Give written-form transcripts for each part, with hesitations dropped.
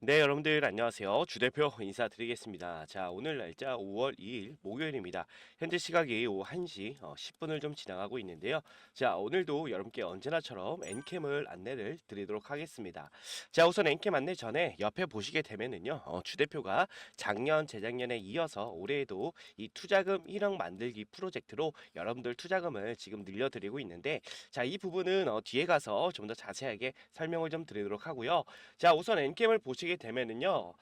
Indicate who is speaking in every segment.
Speaker 1: 네, 여러분들 안녕하세요. 주대표 인사드리겠습니다. 자, 오늘 날짜 5월 2일 목요일입니다. 현재 시각이 오후 1시 10분을 좀 지나가고 있는데요. 자, 오늘도 여러분께 언제나처럼 엔캠을 안내를 드리도록 하겠습니다. 자, 우선 엔캠 안내 전에 옆에 보시게 되면은요. 주대표가 작년, 재작년에 이어서 올해에도 이 투자금 1억 만들기 프로젝트로 여러분들 투자금을 지금 늘려드리고 있는데, 자, 이 부분은 뒤에 가서 좀 더 자세하게 설명을 좀 드리도록 하고요. 자, 우선 엔캠을 보시게 되면은요.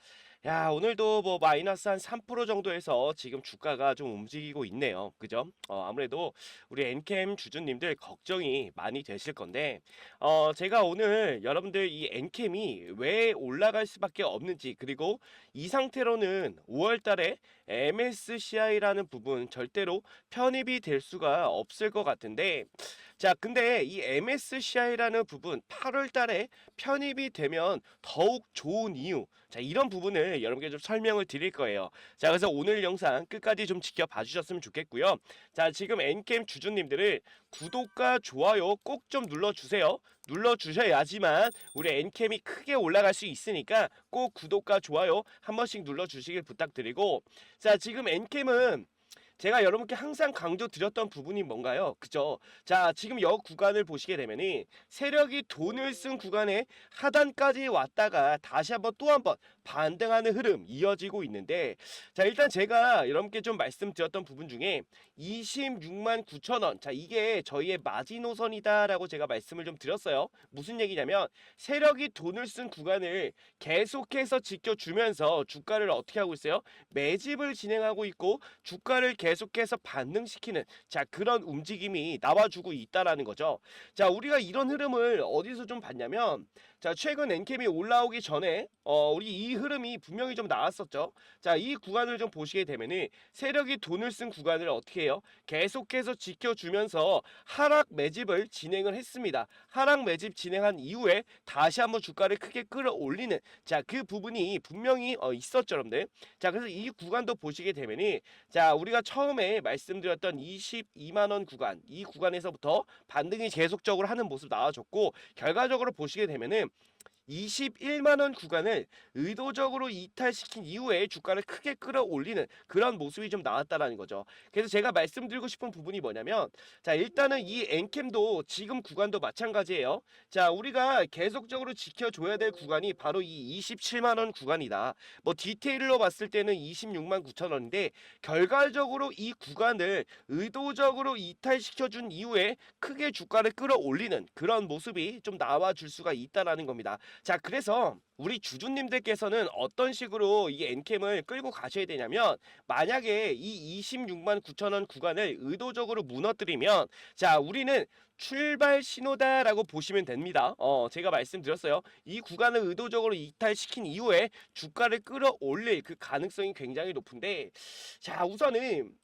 Speaker 1: 야, 오늘도 뭐 마이너스 한 3% 정도에서 지금 주가가 좀 움직이고 있네요. 그죠? 아무래도 우리 엔캠 주주님들 걱정이 많이 되실 건데, 제가 오늘 여러분들 이 엔캠이 왜 올라갈 수밖에 없는지, 그리고 이 상태로는 5월 달에 MSCI라는 부분 절대로 편입이 될 수가 없을 것 같은데, 자, 근데 이 MSCI라는 부분 8월 달에 편입이 되면 더욱 좋은 이유. 자, 이런 부분을 여러분께 좀 설명을 드릴 거예요. 자, 그래서 오늘 영상 끝까지 좀 지켜봐 주셨으면 좋겠고요. 자, 지금 엔캠 주주님들을 구독과 좋아요 꼭 좀 눌러주세요. 눌러주셔야지만 우리 엔캠이 크게 올라갈 수 있으니까 꼭 구독과 좋아요 한 번씩 눌러주시길 부탁드리고, 자, 지금 엔캠은 제가 여러분께 항상 강조드렸던 부분이 뭔가요? 그죠? 자, 지금 여 구간을 보시게 되면은 세력이 돈을 쓴 구간에 하단까지 왔다가 다시 한번 또 한번 반등하는 흐름 이어지고 있는데, 자, 일단 제가 여러분께 좀 말씀드렸던 부분 중에 26만 9천 원, 자, 이게 저희의 마지노선이다라고 제가 말씀을 좀 드렸어요. 무슨 얘기냐면 세력이 돈을 쓴 구간을 계속해서 지켜주면서 주가를 어떻게 하고 있어요? 매집을 진행하고 있고 주가를 계속해서 반등시키는, 자, 그런 움직임이 나와주고 있다라는 거죠. 자, 우리가 이런 흐름을 어디서 좀 봤냐면, 자, 최근 엔캠이 올라오기 전에 우리 이 흐름이 분명히 좀 나왔었죠. 자, 이 구간을 좀 보시게 되면은 세력이 돈을 쓴 구간을 어떻게 해요? 계속해서 지켜주면서 하락 매집을 진행을 했습니다. 하락 매집 진행한 이후에 다시 한번 주가를 크게 끌어올리는, 자, 그 부분이 분명히 있었죠, 여러분들. 자, 그래서 이 구간도 보시게 되면은, 자, 우리가 처음에 말씀드렸던 22만원 구간, 이 구간에서부터 반등이 계속적으로 하는 모습 나와줬고, 결과적으로 보시게 되면은 21만원 구간을 의도적으로 이탈시킨 이후에 주가를 크게 끌어올리는 그런 모습이 좀 나왔다라는 거죠. 그래서 제가 말씀드리고 싶은 부분이 뭐냐면, 자, 일단은 이 엔캠도 지금 구간도 마찬가지예요. 자, 우리가 계속적으로 지켜줘야 될 구간이 바로 이 27만원 구간이다. 뭐 디테일로 봤을 때는 26만 9천원인데, 결과적으로 이 구간을 의도적으로 이탈시켜준 이후에 크게 주가를 끌어올리는 그런 모습이 좀 나와줄 수가 있다라는 겁니다. 자, 그래서 우리 주주님들께서는 어떤 식으로 이 엔캠을 끌고 가셔야 되냐면, 만약에 이 26만 9천원 구간을 의도적으로 무너뜨리면, 자, 우리는 출발 신호다라고 보시면 됩니다. 제가 말씀드렸어요. 이 구간을 의도적으로 이탈시킨 이후에 주가를 끌어올릴 그 가능성이 굉장히 높은데, 자, 우선은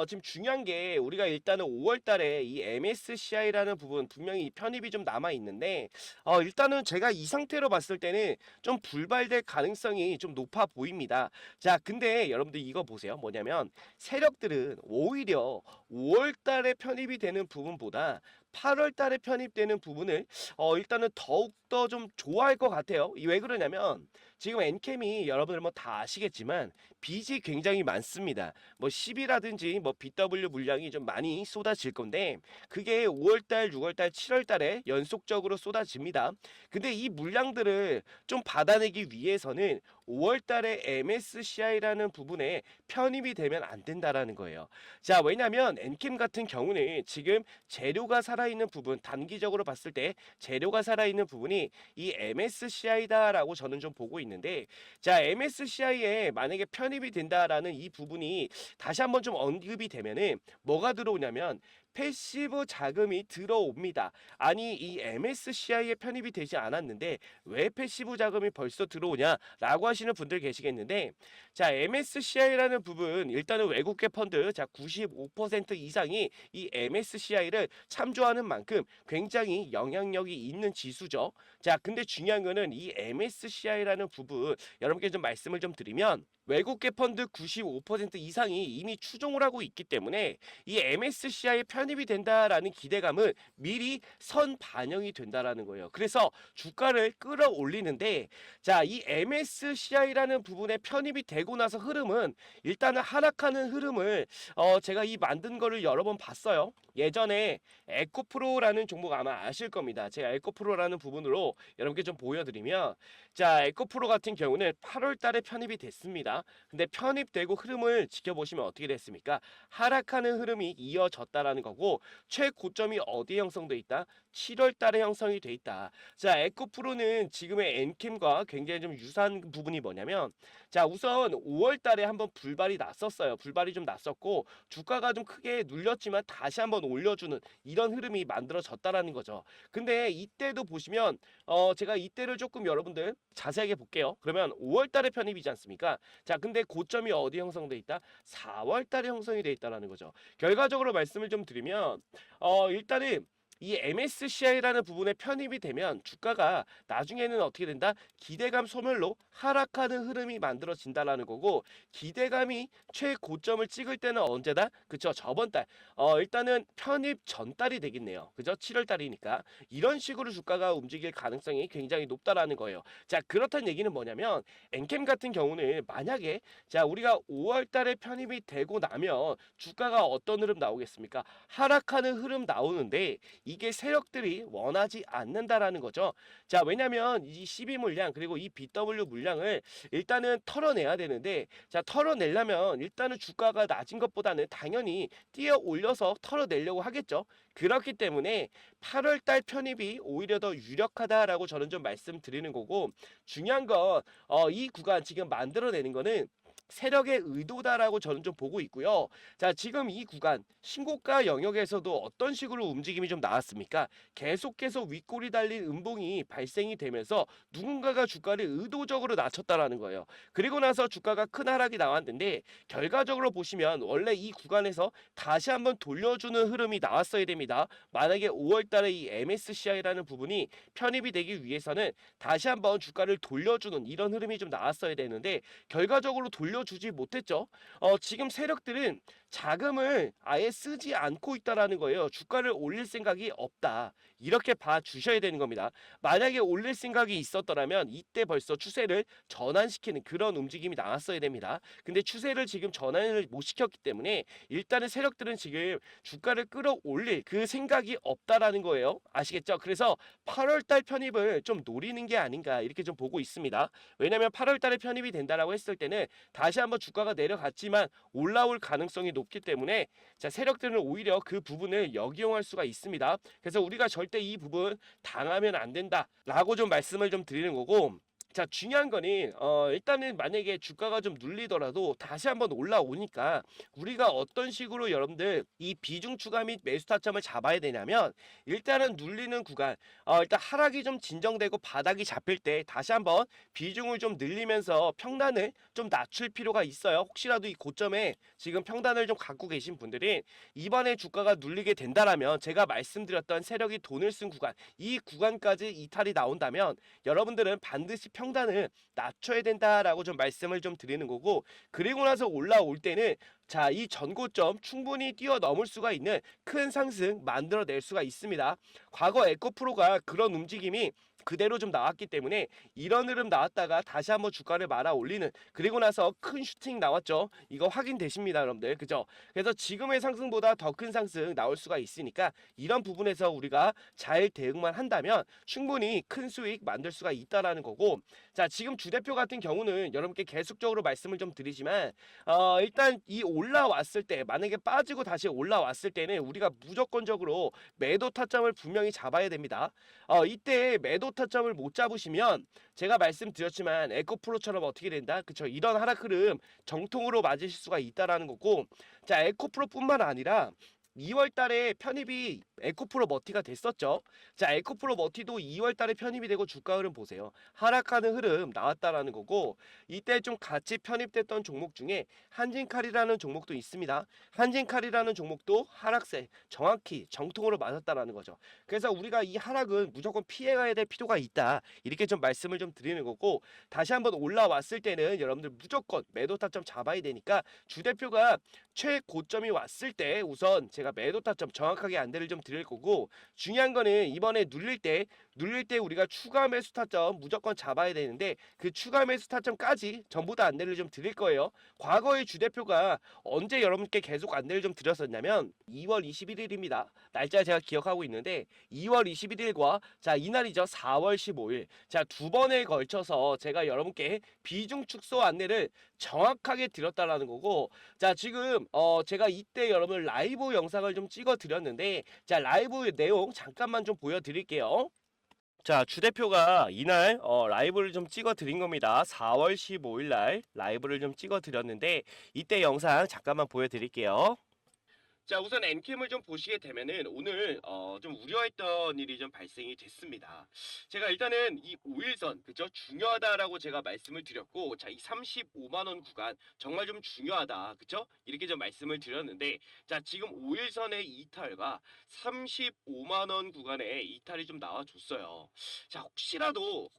Speaker 1: 지금 중요한 게, 우리가 일단은 5월 달에 이 MSCI라는 부분 분명히 편입이 좀 남아 있는데, 일단은 제가 이 상태로 봤을 때는 좀 불발될 가능성이 좀 높아 보입니다. 자, 근데 여러분들 이거 보세요. 뭐냐면 세력들은 오히려 5월 달에 편입이 되는 부분보다 8월 달에 편입되는 부분을 일단은 더욱더 좀 좋아할 것 같아요. 왜 그러냐면 지금 엔캠이 여러분들 뭐 다 아시겠지만 빚이 굉장히 많습니다. 뭐 10이라든지 뭐 BW 물량이 좀 많이 쏟아질 건데, 그게 5월 달, 6월 달, 7월 달에 연속적으로 쏟아집니다. 근데 이 물량들을 좀 받아내기 위해서는 5월 달에 MSCI라는 부분에 편입이 되면 안 된다라는 거예요. 자, 왜냐면 엔캠 같은 경우는 지금 재료가 살아있는 부분, 단기적으로 봤을 때 재료가 살아있는 부분이 이 MSCI다라고 저는 좀 보고 있는데, 자, MSCI에 만약에 편입이 된다라는 이 부분이 다시 한번 좀 언급이 되면은 뭐가 들어오냐면 패시브 자금이 들어옵니다. 아니, 이 MSCI에 편입이 되지 않았는데 왜 패시브 자금이 벌써 들어오냐라고 하시는 분들 계시겠는데, 자, MSCI라는 부분 일단은 외국계 펀드, 자, 95% 이상이 이 MSCI를 참조하는 만큼 굉장히 영향력이 있는 지수죠. 자, 근데 중요한 거는 이 MSCI라는 부분 여러분께 좀 말씀을 좀 드리면, 외국계 펀드 95% 이상이 이미 추종을 하고 있기 때문에 이 MSCI에 편입이 된다라는 기대감은 미리 선 반영이 된다라는 거예요. 그래서 주가를 끌어올리는데 자, 이 MSCI라는 부분에 편입이 되고 나서 흐름은 일단은 하락하는 흐름을 제가 이 만든 거를 여러 번 봤어요. 예전에 에코프로라는 종목 아마 아실 겁니다. 제가 에코프로라는 부분으로 여러분께 좀 보여드리면 자, 에코프로 같은 경우는 8월 달에 편입이 됐습니다. 근데 편입되고 흐름을 지켜보시면 어떻게 됐습니까? 하락하는 흐름이 이어졌다라는 거고 최고점이 어디에 형성돼 있다? 7월 달에 형성이 돼 있다. 자, 에코프로는 지금의 엔캠과 굉장히 좀 유사한 부분이 뭐냐면 자, 우선 5월 달에 한번 불발이 났었어요. 불발이 좀 났었고 주가가 좀 크게 눌렸지만 다시 한번 올려주는 이런 흐름이 만들어졌다라는 거죠. 근데 이때도 보시면 제가 이때를 조금 여러분들 자세하게 볼게요. 그러면 5월 달에 편입이지 않습니까? 자, 근데 고점이 어디 형성돼 있다? 4월 달에 형성이 돼 있다라는 거죠. 결과적으로 말씀을 좀 드리면 일단은 이 MSCI라는 부분에 편입이 되면 주가가 나중에는 어떻게 된다? 기대감 소멸로 하락하는 흐름이 만들어진다라는 거고 기대감이 최고점을 찍을 때는 언제다? 그쵸? 저번 달. 일단은 편입 전달이 되겠네요. 그죠? 7월 달이니까. 이런 식으로 주가가 움직일 가능성이 굉장히 높다라는 거예요. 자, 그렇다는 얘기는 뭐냐면 엔캠 같은 경우는 만약에 자, 우리가 5월 달에 편입이 되고 나면 주가가 어떤 흐름 나오겠습니까? 하락하는 흐름 나오는데 이게 세력들이 원하지 않는다라는 거죠. 자, 왜냐면 이 12 물량 그리고 이 BW 물량을 일단은 털어내야 되는데 자, 털어내려면 일단은 주가가 낮은 것보다는 당연히 뛰어 올려서 털어내려고 하겠죠. 그렇기 때문에 8월 달 편입이 오히려 더 유력하다라고 저는 좀 말씀드리는 거고 중요한 건 이 구간 지금 만들어내는 거는 세력의 의도다라고 저는 좀 보고 있고요. 자, 지금 이 구간 신고가 영역에서도 어떤 식으로 움직임이 좀 나왔습니까? 계속해서 윗골이 달린 음봉이 발생이 되면서 누군가가 주가를 의도적으로 낮췄다라는 거예요. 그리고 나서 주가가 큰 하락이 나왔는데 결과적으로 보시면 원래 이 구간에서 다시 한번 돌려주는 흐름이 나왔어야 됩니다. 만약에 5월 달에 이 MSCI라는 부분이 편입이 되기 위해서는 다시 한번 주가를 돌려주는 이런 흐름이 좀 나왔어야 되는데 결과적으로 돌려주지 못했죠. 지금 세력들은 자금을 아예 쓰지 않고 있다라는 거예요. 주가를 올릴 생각이 없다. 이렇게 봐 주셔야 되는 겁니다. 만약에 올릴 생각이 있었더라면 이때 벌써 추세를 전환시키는 그런 움직임이 나왔어야 됩니다. 근데 추세를 지금 전환을 못 시켰기 때문에 일단은 세력들은 지금 주가를 끌어올릴 그 생각이 없다라는 거예요. 아시겠죠? 그래서 8월 달 편입을 좀 노리는 게 아닌가 이렇게 좀 보고 있습니다. 왜냐면 8월 달에 편입이 된다라고 했을 때는 다시 한번 주가가 내려갔지만 올라올 가능성이 높기 때문에 자, 세력들은 오히려 그 부분을 역이용할 수가 있습니다. 그래서 우리가 절대 이 부분 당하면 안 된다라고 좀 말씀을 좀 드리는 거고 자, 중요한 거는 일단은 만약에 주가가 좀 눌리더라도 다시 한번 올라오니까 우리가 어떤 식으로 여러분들 이 비중 추가 및 매수 타점을 잡아야 되냐면 일단은 눌리는 구간 일단 하락이 좀 진정되고 바닥이 잡힐 때 다시 한번 비중을 좀 늘리면서 평단을 좀 낮출 필요가 있어요. 혹시라도 이 고점에 지금 평단을 좀 갖고 계신 분들은 이번에 주가가 눌리게 된다라면 제가 말씀드렸던 세력이 돈을 쓴 구간 이 구간까지 이탈이 나온다면 여러분들은 반드시 평단을 낮춰야 된다라고 좀 말씀을 좀 드리는 거고 그리고 나서 올라올 때는 자, 이 전고점 충분히 뛰어넘을 수가 있는 큰 상승 만들어낼 수가 있습니다. 과거 에코프로가 그런 움직임이 그대로 좀 나왔기 때문에 이런 흐름 나왔다가 다시 한번 주가를 말아 올리는 그리고 나서 큰 슈팅 나왔죠. 이거 확인되십니다, 여러분들. 그죠? 그래서 지금의 상승보다 더 큰 상승 나올 수가 있으니까 이런 부분에서 우리가 잘 대응만 한다면 충분히 큰 수익 만들 수가 있다라는 거고 자, 지금 주대표 같은 경우는 여러분께 계속적으로 말씀을 좀 드리지만 일단 이 올라왔을 때 만약에 빠지고 다시 올라왔을 때는 우리가 무조건적으로 매도 타점을 분명히 잡아야 됩니다. 이때 매도 타점을 못 잡으시면 제가 말씀드렸지만 에코프로처럼 어떻게 된다? 그쵸? 이런 하락 흐름 정통으로 맞으실 수가 있다라는 거고 자, 에코프로뿐만 아니라 2월 달에 편입이 에코프로 머티가 됐었죠. 자, 에코프로 머티도 2월 달에 편입이 되고 주가 흐름 보세요. 하락하는 흐름 나왔다라는 거고, 이때 좀 같이 편입됐던 종목 중에 한진칼이라는 종목도 있습니다. 한진칼이라는 종목도 하락세 정확히 정통으로 맞았다라는 거죠. 그래서 우리가 이 하락은 무조건 피해가야 될 필요가 있다. 이렇게 좀 말씀을 좀 드리는 거고, 다시 한번 올라왔을 때는 여러분들 무조건 매도 타점 잡아야 되니까 주대표가 최고점이 왔을 때 우선 제가 매도 타점 정확하게 안내를 좀 드릴 거고, 중요한 거는 이번에 눌릴 때 우리가 추가 매수 타점 무조건 잡아야 되는데 그 추가 매수 타점까지 전부 다 안내를 좀 드릴 거예요. 과거의 주대표가 언제 여러분께 계속 안내를 좀 드렸었냐면 2월 21일입니다. 날짜 제가 기억하고 있는데 2월 21일과 자 이날이죠. 4월 15일. 자, 두 번에 걸쳐서 제가 여러분께 비중 축소 안내를 정확하게 드렸다라는 거고, 자 지금 제가 이때 여러분 라이브 영상을 좀 찍어 드렸는데, 자 라이브 내용 잠깐만 좀 보여드릴게요. 자, 주대표가 이날 라이브를 좀 찍어 드린 겁니다. 4월 15일 날 라이브를 좀 찍어 드렸는데 이때 영상 잠깐만 보여드릴게요. 자, 우선 엔캠을 좀 보시게 되면은 오늘 좀 우려했던 일이 좀 발생이 됐습니다. 제가 일단은 이 5일선 그죠? 중요하다라고 제가 말씀을 드렸고, 자, 이 35만 원 구간 정말 좀 중요하다. 그죠? 이렇게 좀 말씀을 드렸는데, 자, 지금 5일선의 이탈과 35만 원 구간에 이탈이 좀 나와 줬어요. 자, 혹시라도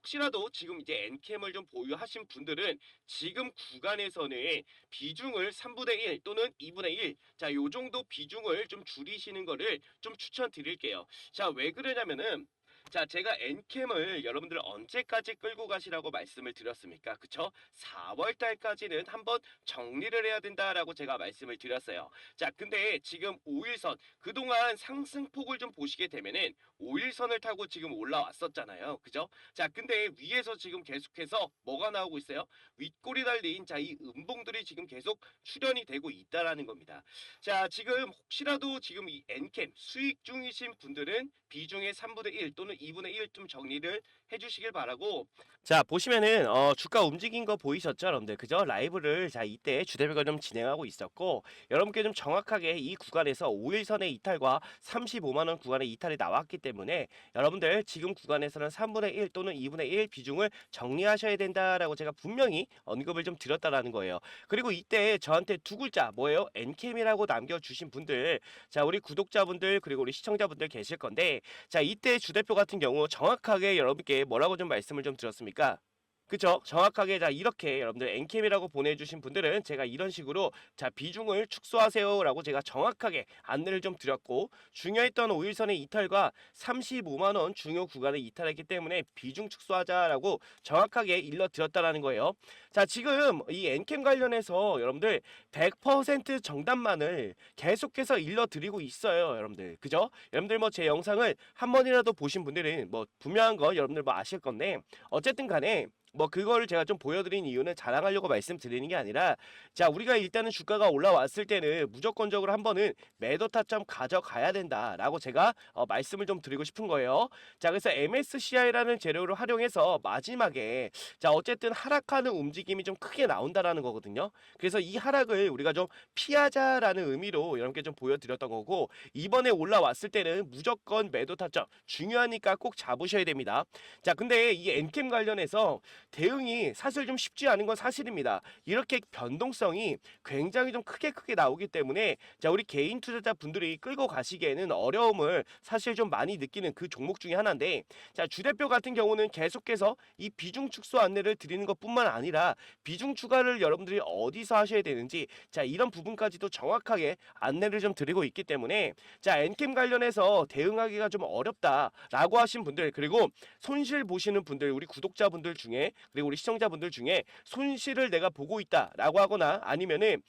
Speaker 1: 지금 이제 엔캠을 좀 보유하신 분들은 지금 구간에서는 비중을 3분의 1 또는 2분의 1, 자, 요 정도 비중을 좀 줄이시는 거를 좀 추천드릴게요. 자, 왜 그러냐면은, 자, 제가 엔캠을 여러분들 언제까지 끌고 가시라고 말씀을 드렸습니까? 그쵸? 4월 달까지는 한번 정리를 해야 된다라고 제가 말씀을 드렸어요. 자, 근데 지금 5일선 그동안 상승폭을 좀 보시게 되면은 5일선을 타고 지금 올라왔었잖아요. 그죠? 자, 근데 위에서 지금 계속해서 뭐가 나오고 있어요? 윗골이 달린 자, 이 음봉들이 지금 계속 출현이 되고 있다라는 겁니다. 자, 지금 혹시라도 지금 이 엔캠 수익 중이신 분들은 비중의 3분의 1 또는 2분의 1 좀 정리를 해주시길 바라고. 자, 보시면은 주가 움직인 거 보이셨죠, 여러분들? 그죠? 라이브를 자 이때 주대표가 좀 진행하고 있었고, 여러분께 좀 정확하게 이 구간에서 5일선의 이탈과 35만 원 구간의 이탈이 나왔기 때문에 여러분들 지금 구간에서는 3분의 1 또는 2분의 1 비중을 정리하셔야 된다라고 제가 분명히 언급을 좀 드렸다라는 거예요. 그리고 이때 저한테 두 글자 뭐예요? 엔캠이라고 남겨주신 분들, 자 우리 구독자분들 그리고 우리 시청자분들 계실 건데, 자 이때 주대표 같은 경우 정확하게 여러분께 뭐라고 좀 말씀을 좀 드렸습니까? 그쵸? 정확하게 자 이렇게 여러분들 엔캠이라고 보내주신 분들은 제가 이런 식으로 자 비중을 축소하세요 라고 제가 정확하게 안내를 좀 드렸고, 중요했던 5일선의 이탈과 35만원 중요 구간을 이탈했기 때문에 비중 축소하자라고 정확하게 일러드렸다라는 거예요. 자, 지금 이 엔캠 관련해서 여러분들 100% 정답만을 계속해서 일러드리고 있어요, 여러분들. 그죠? 여러분들 뭐 제 영상을 한 번이라도 보신 분들은 뭐 분명한 거 여러분들 뭐 아실 건데, 어쨌든 간에 뭐 그거를 제가 좀 보여드린 이유는 자랑하려고 말씀드리는 게 아니라, 자 우리가 일단은 주가가 올라왔을 때는 무조건적으로 한 번은 매도 타점 가져가야 된다라고 제가 말씀을 좀 드리고 싶은 거예요. 자, 그래서 MSCI라는 재료를 활용해서 마지막에 자 어쨌든 하락하는 움직임이 좀 크게 나온다라는 거거든요. 그래서 이 하락을 우리가 좀 피하자라는 의미로 여러분께 좀 보여드렸던 거고, 이번에 올라왔을 때는 무조건 매도 타점 중요하니까 꼭 잡으셔야 됩니다. 자, 근데 이 엔캠 관련해서 대응이 사실 좀 쉽지 않은 건 사실입니다. 이렇게 변동성이 굉장히 좀 크게 나오기 때문에 자 우리 개인 투자자 분들이 끌고 가시기에는 어려움을 사실 좀 많이 느끼는 그 종목 중에 하나인데, 자 주대표 같은 경우는 계속해서 이 비중 축소 안내를 드리는 것뿐만 아니라 비중 추가를 여러분들이 어디서 하셔야 되는지 자 이런 부분까지도 정확하게 안내를 좀 드리고 있기 때문에, 자 엔캠 관련해서 대응하기가 좀 어렵다라고 하신 분들, 그리고 손실 보시는 분들, 우리 구독자분들 중에 그리고 우리 시청자분들 중에 손실을 내가 보고 있다라고 하거나 아니면은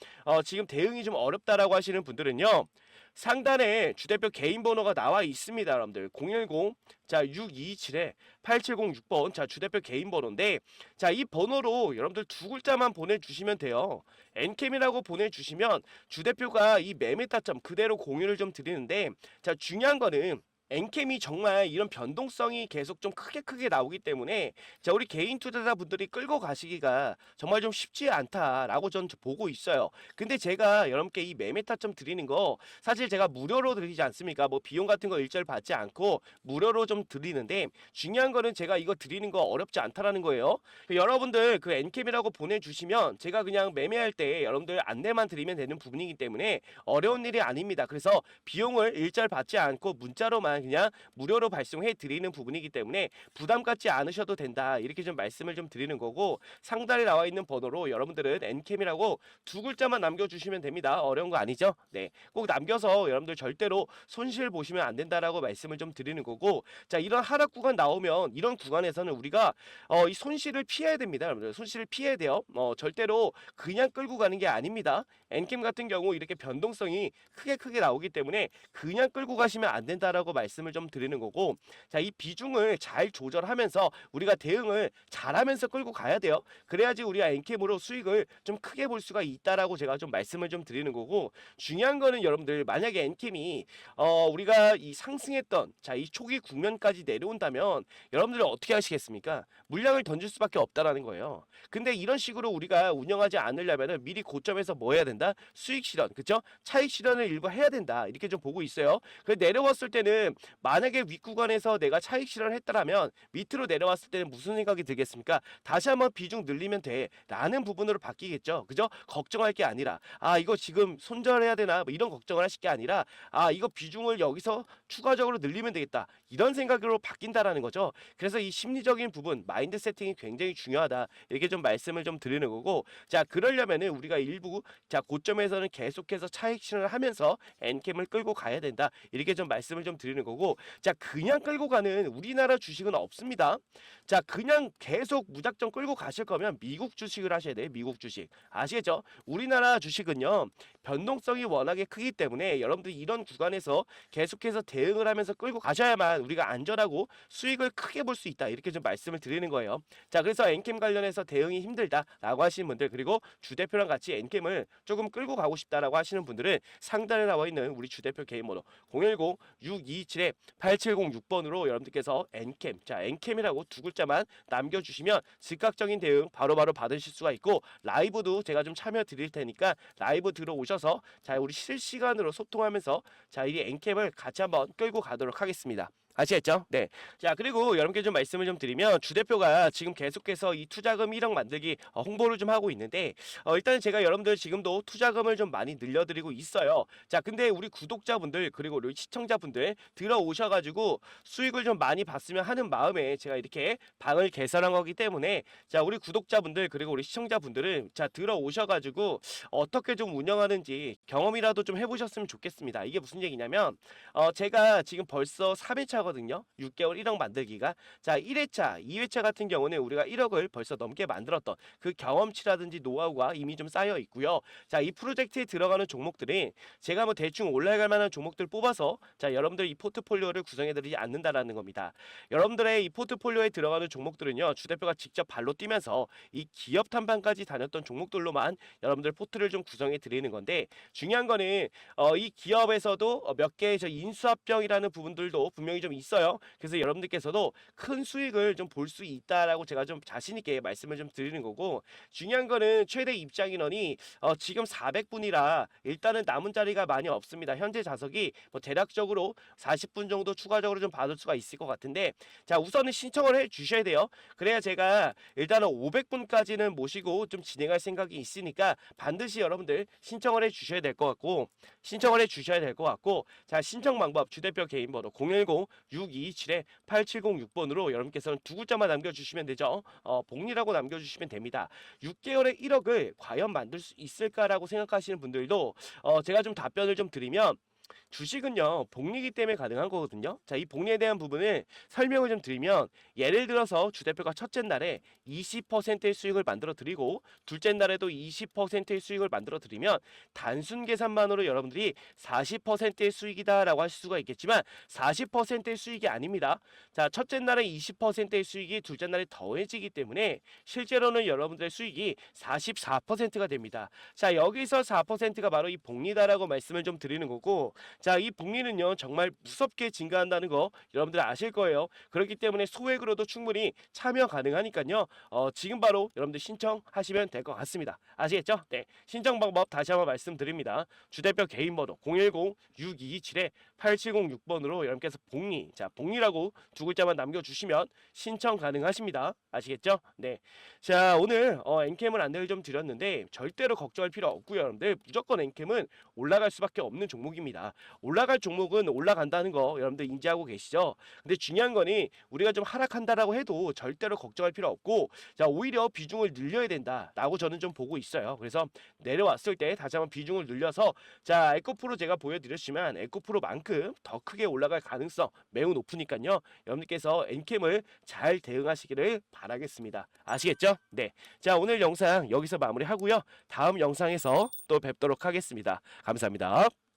Speaker 1: 지금 대응이 좀 어렵다라고 하시는 분들은요, 상단에 주대표 개인 번호가 나와 있습니다, 여러분들. 010 자 627에 8706번 자 주대표 개인 번호인데, 자 이 번호로 여러분들 두 글자만 보내주시면 돼요. 엔캠이라고 보내주시면 주대표가 이 매매 타점 그대로 공유를 좀 드리는데, 자 중요한 거는 엔캠이 정말 이런 변동성이 계속 좀 크게 나오기 때문에 자, 우리 개인 투자자분들이 끌고 가시기가 정말 좀 쉽지 않다라고 전 보고 있어요. 근데 제가 여러분께 이 매매 타점 드리는 거 사실 제가 무료로 드리지 않습니까? 뭐 비용 같은 거 일절 받지 않고 무료로 좀 드리는데 중요한 거는 제가 이거 드리는 거 어렵지 않다라는 거예요. 여러분들 그 엔캠이라고 보내주시면 제가 그냥 매매할 때 여러분들 안내만 드리면 되는 부분이기 때문에 어려운 일이 아닙니다. 그래서 비용을 일절 받지 않고 문자로만 그냥 무료로 발송해 드리는 부분이기 때문에 부담 갖지 않으셔도 된다. 이렇게 좀 말씀을 좀 드리는 거고 상단에 나와 있는 번호로 여러분들은 엔캠이라고 두 글자만 남겨주시면 됩니다. 어려운 거 아니죠? 네, 꼭 남겨서 여러분들 절대로 손실 보시면 안 된다라고 말씀을 좀 드리는 거고 자, 이런 하락 구간 나오면 이런 구간에서는 우리가 이 손실을 피해야 됩니다. 여러분들 손실을 피해야 돼요. 절대로 그냥 끌고 가는 게 아닙니다. 엔캠 같은 경우 이렇게 변동성이 크게 나오기 때문에 그냥 끌고 가시면 안 된다라고 말씀을 좀 드리는 거고 자, 이 비중을 잘 조절하면서 우리가 대응을 잘하면서 끌고 가야 돼요. 그래야지 우리가 엔캠으로 수익을 좀 크게 볼 수가 있다라고 제가 좀 말씀을 좀 드리는 거고 중요한 거는 여러분들 만약에 엔캠이 우리가 이 상승했던 자, 이 초기 국면까지 내려온다면 여러분들은 어떻게 하시겠습니까? 물량을 던질 수밖에 없다라는 거예요. 근데 이런 식으로 우리가 운영하지 않으려면 미리 고점에서 뭐 해야 된다? 수익 실현, 그쵸? 차익 실현을 일부 해야 된다. 이렇게 좀 보고 있어요. 그 내려왔을 때는 만약에 윗구간에서 내가 차익 실현을 했다라면 밑으로 내려왔을 때는 무슨 생각이 들겠습니까? 다시 한번 비중 늘리면 돼 라는 부분으로 바뀌겠죠. 그죠? 걱정할 게 아니라 이거 지금 손절해야 되나 뭐 이런 걱정을 하실 게 아니라 이거 비중을 여기서 추가적으로 늘리면 되겠다. 이런 생각으로 바뀐다라는 거죠. 그래서 이 심리적인 부분, 마인드 세팅이 굉장히 중요하다. 이렇게 좀 말씀을 좀 드리는 거고 자, 그러려면은 우리가 일부 자, 고점에서는 계속해서 차익 실현을 하면서 엔캠을 끌고 가야 된다. 이렇게 좀 말씀을 좀 드리는 거고 자, 그냥 끌고 가는 우리나라 주식은 없습니다. 자, 그냥 계속 무작정 끌고 가실 거면 미국 주식을 하셔야 돼요. 미국 주식. 아시겠죠? 우리나라 주식은요. 변동성이 워낙에 크기 때문에 여러분들이 이런 구간에서 계속해서 대응을 하면서 끌고 가셔야만 우리가 안전하고 수익을 크게 볼 수 있다. 이렇게 좀 말씀을 드리는 거예요. 자, 그래서 엔캠 관련해서 대응이 힘들다라고 하시는 분들 그리고 주대표랑 같이 엔캠을 조금 끌고 가고 싶다라고 하시는 분들은 상단에 나와 있는 우리 주대표 개인 번호 010-627-8706번으로 여러분들께서 엔캠, 자, 엔캠이라고 두 글자만 남겨주시면 즉각적인 대응 바로바로 받으실 수가 있고 라이브도 제가 좀 참여 드릴 테니까 라이브 들어오셔서 자, 우리 실시간으로 소통하면서 자, 이 엔캠을 같이 한번 끌고 가도록 하겠습니다. 아시겠죠? 네. 자, 그리고 여러분께 좀 말씀을 좀 드리면 주대표가 지금 계속해서 이 투자금 1억 만들기 홍보를 좀 하고 있는데 일단 제가 여러분들 지금도 투자금을 좀 많이 늘려드리고 있어요. 자, 근데 우리 구독자분들 그리고 우리 시청자분들 들어오셔가지고 수익을 좀 많이 봤으면 하는 마음에 제가 이렇게 방을 개설한 거기 때문에 자, 우리 구독자분들 그리고 우리 시청자분들은 자, 들어오셔가지고 어떻게 좀 운영하는지 경험이라도 좀 해보셨으면 좋겠습니다. 이게 무슨 얘기냐면 제가 지금 벌써 3회차거든요. 6개월 1억 만들기가. 자, 1회차, 2회차 같은 경우는 우리가 1억을 벌써 넘게 만들었던 그 경험치라든지 노하우가 이미 좀 쌓여 있고요. 자, 이 프로젝트에 들어가는 종목들이 제가 뭐 대충 올라갈 만한 종목들 뽑아서 자, 여러분들 이 포트폴리오를 구성해 드리지 않는다라는 겁니다. 여러분들의 이 포트폴리오에 들어가는 종목들은요. 주대표가 직접 발로 뛰면서 이 기업 탐방까지 다녔던 종목들로만 여러분들 포트를 좀 구성해 드리는 건데 중요한 거는 이 기업에서도 몇 개의 인수합병이라는 부분들도 분명히 좀 있어요. 그래서 여러분들께서도 큰 수익을 좀 볼 수 있다라고 제가 좀 자신 있게 말씀을 좀 드리는 거고 중요한 거는 최대 입장 인원이 지금 400분이라 일단은 남은 자리가 많이 없습니다. 현재 좌석이 뭐 대략적으로 40분 정도 추가적으로 좀 받을 수가 있을 것 같은데 자, 우선은 신청을 해 주셔야 돼요. 그래야 제가 일단은 500분까지는 모시고 좀 진행할 생각이 있으니까 반드시 여러분들 신청을 해 주셔야 될 것 같고 자, 신청 방법 주대표 개인 번호 010-627-8706번으로 여러분께서는 두 글자만 남겨주시면 되죠. 복리라고 남겨주시면 됩니다. 6개월에 1억을 과연 만들 수 있을까라고 생각하시는 분들도 제가 좀 답변을 좀 드리면 주식은요 복리기 때문에 가능한 거거든요. 자, 이 복리에 대한 부분을 설명을 좀 드리면 예를 들어서 주대표가 첫째 날에 20%의 수익을 만들어 드리고 둘째 날에도 20%의 수익을 만들어 드리면 단순 계산만으로 여러분들이 40%의 수익이다 라고 하실 수가 있겠지만 40%의 수익이 아닙니다. 자, 첫째 날에 20%의 수익이 둘째 날에 더해지기 때문에 실제로는 여러분들의 수익이 44%가 됩니다. 자, 여기서 4%가 바로 이 복리다라고 말씀을 좀 드리는 거고 있죠. 자, 이 복리는요 정말 무섭게 증가한다는 거 여러분들 아실 거예요. 그렇기 때문에 소액으로도 충분히 참여 가능하니까요. 지금 바로 여러분들 신청하시면 될 것 같습니다. 아시겠죠? 네, 신청 방법 다시 한번 말씀드립니다. 주대표 개인 번호 010-6227-8706번으로 여러분께서 복리, 자 복리라고 두 글자만 남겨주시면 신청 가능하십니다. 아시겠죠? 네. 자, 오늘 엔캠을 안내를 좀 드렸는데 절대로 걱정할 필요 없고요. 여러분들 무조건 엔캠은 올라갈 수밖에 없는 종목입니다. 올라갈 종목은 올라간다는 거 여러분들 인지하고 계시죠? 근데 중요한 거니 우리가 좀 하락한다라고 해도 절대로 걱정할 필요 없고, 자 오히려 비중을 늘려야 된다라고 저는 좀 보고 있어요. 그래서 내려왔을 때 다시 한번 비중을 늘려서, 자 에코프로 제가 보여드렸지만 에코프로만큼 더 크게 올라갈 가능성 매우 높으니까요. 여러분들께서 엔캠을 잘 대응하시기를 바라겠습니다. 아시겠죠? 네. 자, 오늘 영상 여기서 마무리하고요. 다음 영상에서 또 뵙도록 하겠습니다. 감사합니다.